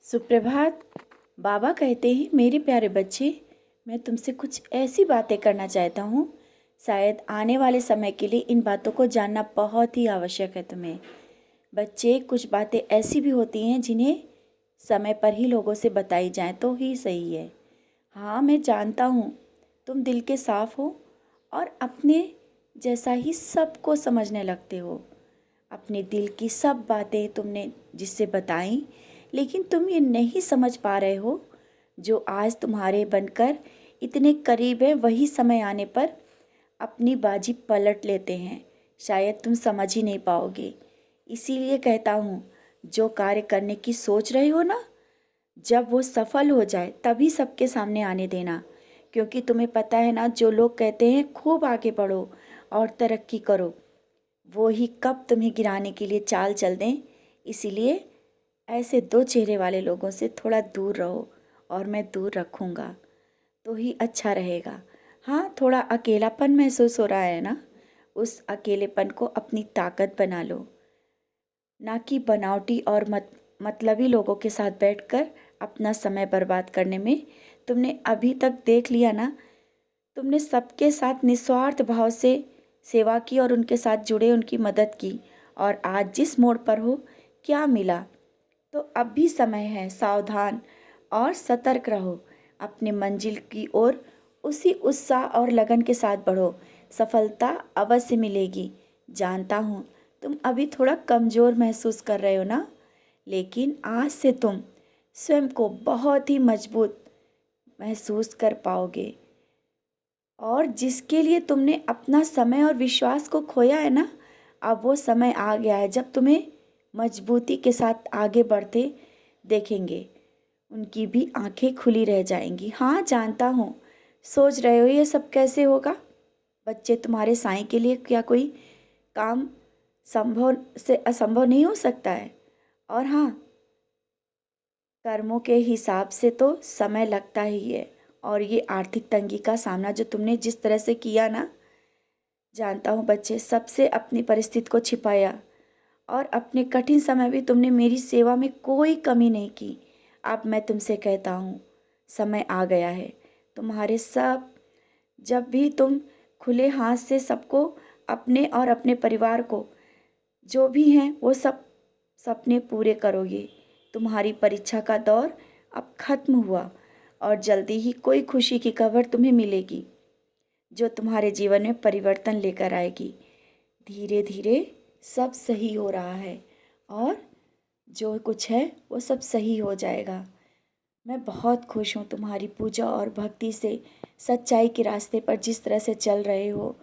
सुप्रभात। बाबा कहते हैं, मेरे प्यारे बच्चे, मैं तुमसे कुछ ऐसी बातें करना चाहता हूँ। शायद आने वाले समय के लिए इन बातों को जानना बहुत ही आवश्यक है तुम्हें। बच्चे, कुछ बातें ऐसी भी होती हैं जिन्हें समय पर ही लोगों से बताई जाए तो ही सही है। हाँ, मैं जानता हूँ तुम दिल के साफ हो और अपने जैसा ही सबको समझने लगते हो। अपने दिल की सब बातें तुमने जिससे बताई, लेकिन तुम ये नहीं समझ पा रहे हो, जो आज तुम्हारे बनकर इतने करीब है वही समय आने पर अपनी बाजी पलट लेते हैं। शायद तुम समझ ही नहीं पाओगे। इसीलिए कहता हूँ, जो कार्य करने की सोच रहे हो ना, जब वो सफल हो जाए तभी सबके सामने आने देना। क्योंकि तुम्हें पता है ना, जो लोग कहते हैं खूब आगे बढ़ो और तरक्की करो, वो ही कब तुम्हें गिराने के लिए चाल चल दें। इसीलिए ऐसे दो चेहरे वाले लोगों से थोड़ा दूर रहो, और मैं दूर रखूँगा तो ही अच्छा रहेगा। हाँ, थोड़ा अकेलापन महसूस हो रहा है ना, उस अकेलेपन को अपनी ताकत बना लो, ना कि बनावटी और मतलबी लोगों के साथ बैठकर अपना समय बर्बाद करने में। तुमने अभी तक देख लिया ना, तुमने सबके साथ निस्वार्थ भाव से सेवा की और उनके साथ जुड़े उनकी मदद की, और आज जिस मोड़ पर हो, क्या मिला? तो अब भी समय है, सावधान और सतर्क रहो। अपने मंजिल की ओर उसी उत्साह और लगन के साथ बढ़ो, सफलता अवश्य मिलेगी। जानता हूँ तुम अभी थोड़ा कमज़ोर महसूस कर रहे हो ना, लेकिन आज से तुम स्वयं को बहुत ही मजबूत महसूस कर पाओगे। और जिसके लिए तुमने अपना समय और विश्वास को खोया है ना, अब वो समय आ गया है जब तुम्हें मजबूती के साथ आगे बढ़ते देखेंगे। उनकी भी आंखें खुली रह जाएंगी। हाँ, जानता हूँ सोच रहे हो ये सब कैसे होगा। बच्चे, तुम्हारे साईं के लिए क्या कोई काम संभव से असंभव नहीं हो सकता है। और हाँ, कर्मों के हिसाब से तो समय लगता ही है। और ये आर्थिक तंगी का सामना जो तुमने जिस तरह से किया ना, जानता हूँ बच्चे, सबसे अपनी परिस्थिति को छिपाया, और अपने कठिन समय भी तुमने मेरी सेवा में कोई कमी नहीं की। अब मैं तुमसे कहता हूँ, समय आ गया है तुम्हारे सब, जब भी तुम खुले हाथ से सबको, अपने और अपने परिवार को, जो भी हैं वो सब सपने पूरे करोगे। तुम्हारी परीक्षा का दौर अब खत्म हुआ, और जल्दी ही कोई खुशी की खबर तुम्हें मिलेगी, जो तुम्हारे जीवन में परिवर्तन लेकर आएगी। धीरे धीरे सब सही हो रहा है, और जो कुछ है वो सब सही हो जाएगा। मैं बहुत खुश हूँ तुम्हारी पूजा और भक्ति से, सच्चाई के रास्ते पर जिस तरह से चल रहे हो।